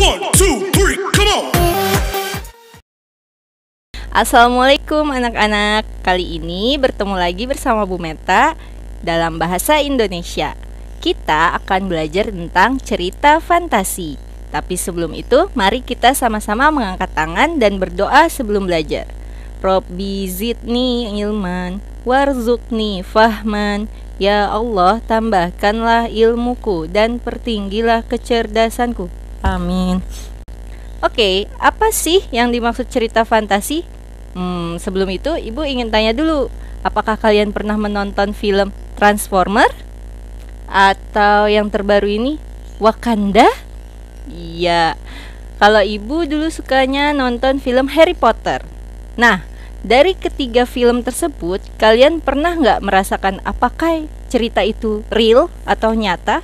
One, two, three, come on. Assalamualaikum anak-anak. Kali ini bertemu lagi bersama Bu Meta dalam bahasa Indonesia. Kita akan belajar tentang cerita fantasi. Tapi sebelum itu, mari kita sama-sama mengangkat tangan dan berdoa sebelum belajar. Robbi zidni ilman warzuqni fahman. Ya Allah, tambahkanlah ilmuku dan pertinggilah kecerdasanku. Amin. Oke, apa sih yang dimaksud cerita fantasi? Sebelum itu, Ibu ingin tanya dulu, apakah kalian pernah menonton film Transformer? Atau yang terbaru ini, Wakanda? Iya, kalau Ibu dulu sukanya nonton film Harry Potter. Nah, dari ketiga film tersebut, kalian pernah nggak merasakan apakah cerita itu real atau nyata?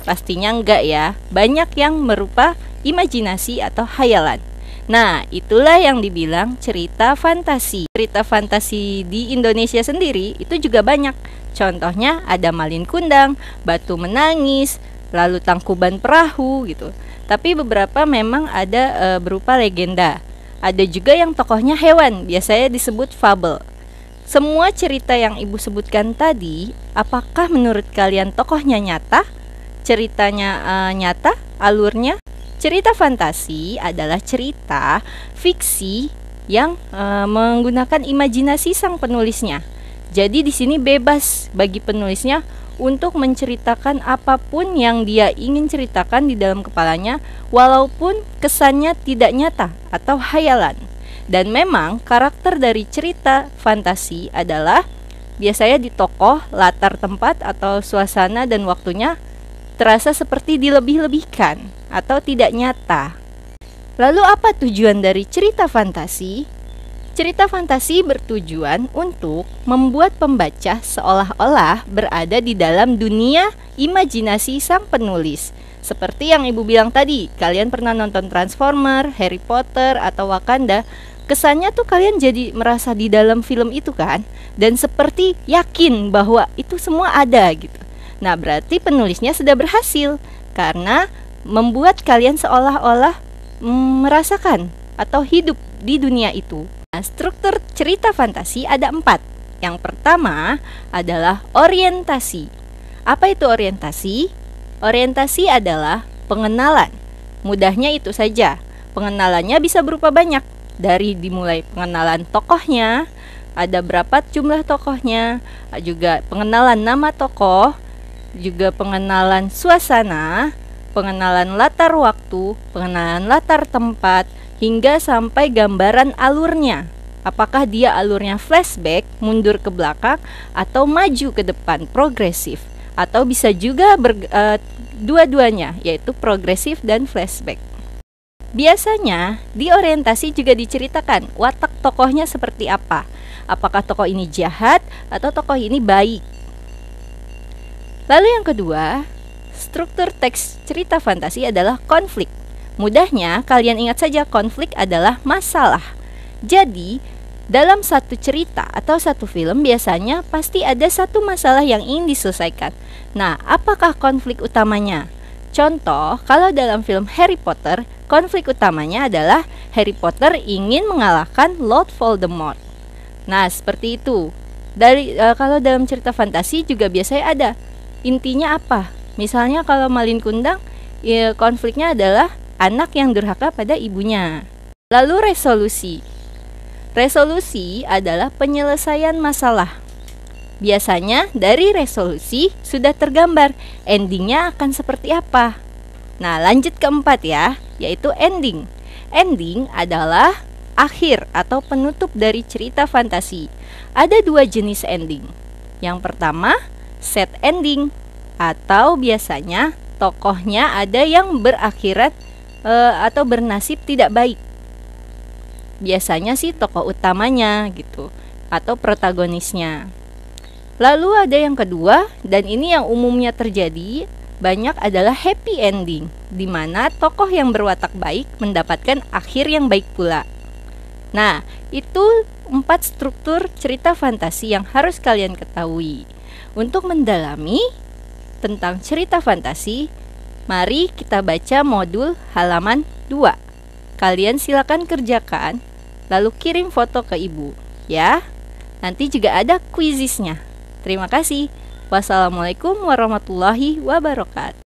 Pastinya enggak ya, banyak yang berupa imajinasi atau hayalan. Nah, itulah yang dibilang cerita fantasi. Cerita fantasi di Indonesia sendiri itu juga banyak. Contohnya ada Malin Kundang, Batu Menangis, lalu Tangkuban Perahu gitu. Tapi beberapa memang ada berupa legenda. Ada juga yang tokohnya hewan, biasanya disebut fabel. Semua cerita yang Ibu sebutkan tadi, apakah menurut kalian tokohnya nyata? Ceritanya nyata, alurnya? Cerita fantasi adalah cerita fiksi yang menggunakan imajinasi sang penulisnya. Jadi di sini bebas bagi penulisnya untuk menceritakan apapun yang dia ingin ceritakan di dalam kepalanya, walaupun kesannya tidak nyata atau hayalan. Dan memang karakter dari cerita fantasi adalah biasanya di tokoh, latar tempat atau suasana dan waktunya terasa seperti dilebih-lebihkan atau tidak nyata. Lalu apa tujuan dari cerita fantasi? Cerita fantasi bertujuan untuk membuat pembaca seolah-olah berada di dalam dunia imajinasi sang penulis. Seperti yang Ibu bilang tadi, kalian pernah nonton Transformer, Harry Potter, atau Wakanda. Kesannya tuh kalian jadi merasa di dalam film itu kan, dan seperti yakin bahwa itu semua ada gitu. Nah, berarti penulisnya sudah berhasil karena membuat kalian seolah-olah merasakan atau hidup di dunia itu. Nah, struktur cerita fantasi ada 4. Yang pertama adalah orientasi. Apa itu orientasi? Orientasi adalah pengenalan. Mudahnya itu saja. Pengenalannya bisa berupa banyak. Dari dimulai pengenalan tokohnya, ada berapa jumlah tokohnya, juga pengenalan nama tokoh, juga pengenalan suasana, pengenalan latar waktu, pengenalan latar tempat, hingga sampai gambaran alurnya. Apakah dia alurnya flashback, mundur ke belakang, atau maju ke depan, progresif. Atau bisa juga dua-duanya, yaitu progresif dan flashback. Biasanya di orientasi juga diceritakan watak tokohnya seperti apa. Apakah tokoh ini jahat atau tokoh ini baik. Lalu yang kedua, struktur teks cerita fantasi adalah konflik. Mudahnya, kalian ingat saja konflik adalah masalah. Jadi, dalam satu cerita atau satu film biasanya pasti ada satu masalah yang ingin diselesaikan. Nah, apakah konflik utamanya? Contoh, kalau dalam film Harry Potter, konflik utamanya adalah Harry Potter ingin mengalahkan Lord Voldemort. Nah, seperti itu. Kalau dalam cerita fantasi juga biasanya ada. Intinya apa? Misalnya kalau Malin Kundang, konfliknya adalah anak yang durhaka pada ibunya. Lalu resolusi. Resolusi adalah penyelesaian masalah. Biasanya dari resolusi sudah tergambar endingnya akan seperti apa. Nah, lanjut ke 4 ya, yaitu ending. Ending adalah akhir atau penutup dari cerita fantasi. Ada 2 jenis ending. Yang pertama, sad ending, atau biasanya tokohnya ada yang berakhirat atau bernasib tidak baik. Biasanya sih tokoh utamanya gitu, atau protagonisnya. Lalu ada yang kedua, dan ini yang umumnya terjadi banyak adalah happy ending, di mana tokoh yang berwatak baik mendapatkan akhir yang baik pula. Nah, itu 4 struktur cerita fantasi yang harus kalian ketahui. Untuk mendalami tentang cerita fantasi, Mari kita baca modul halaman 2. Kalian silakan kerjakan, lalu kirim foto ke ibu, ya. Nanti juga ada kuisisnya. Terima kasih. Wassalamualaikum warahmatullahi wabarakatuh.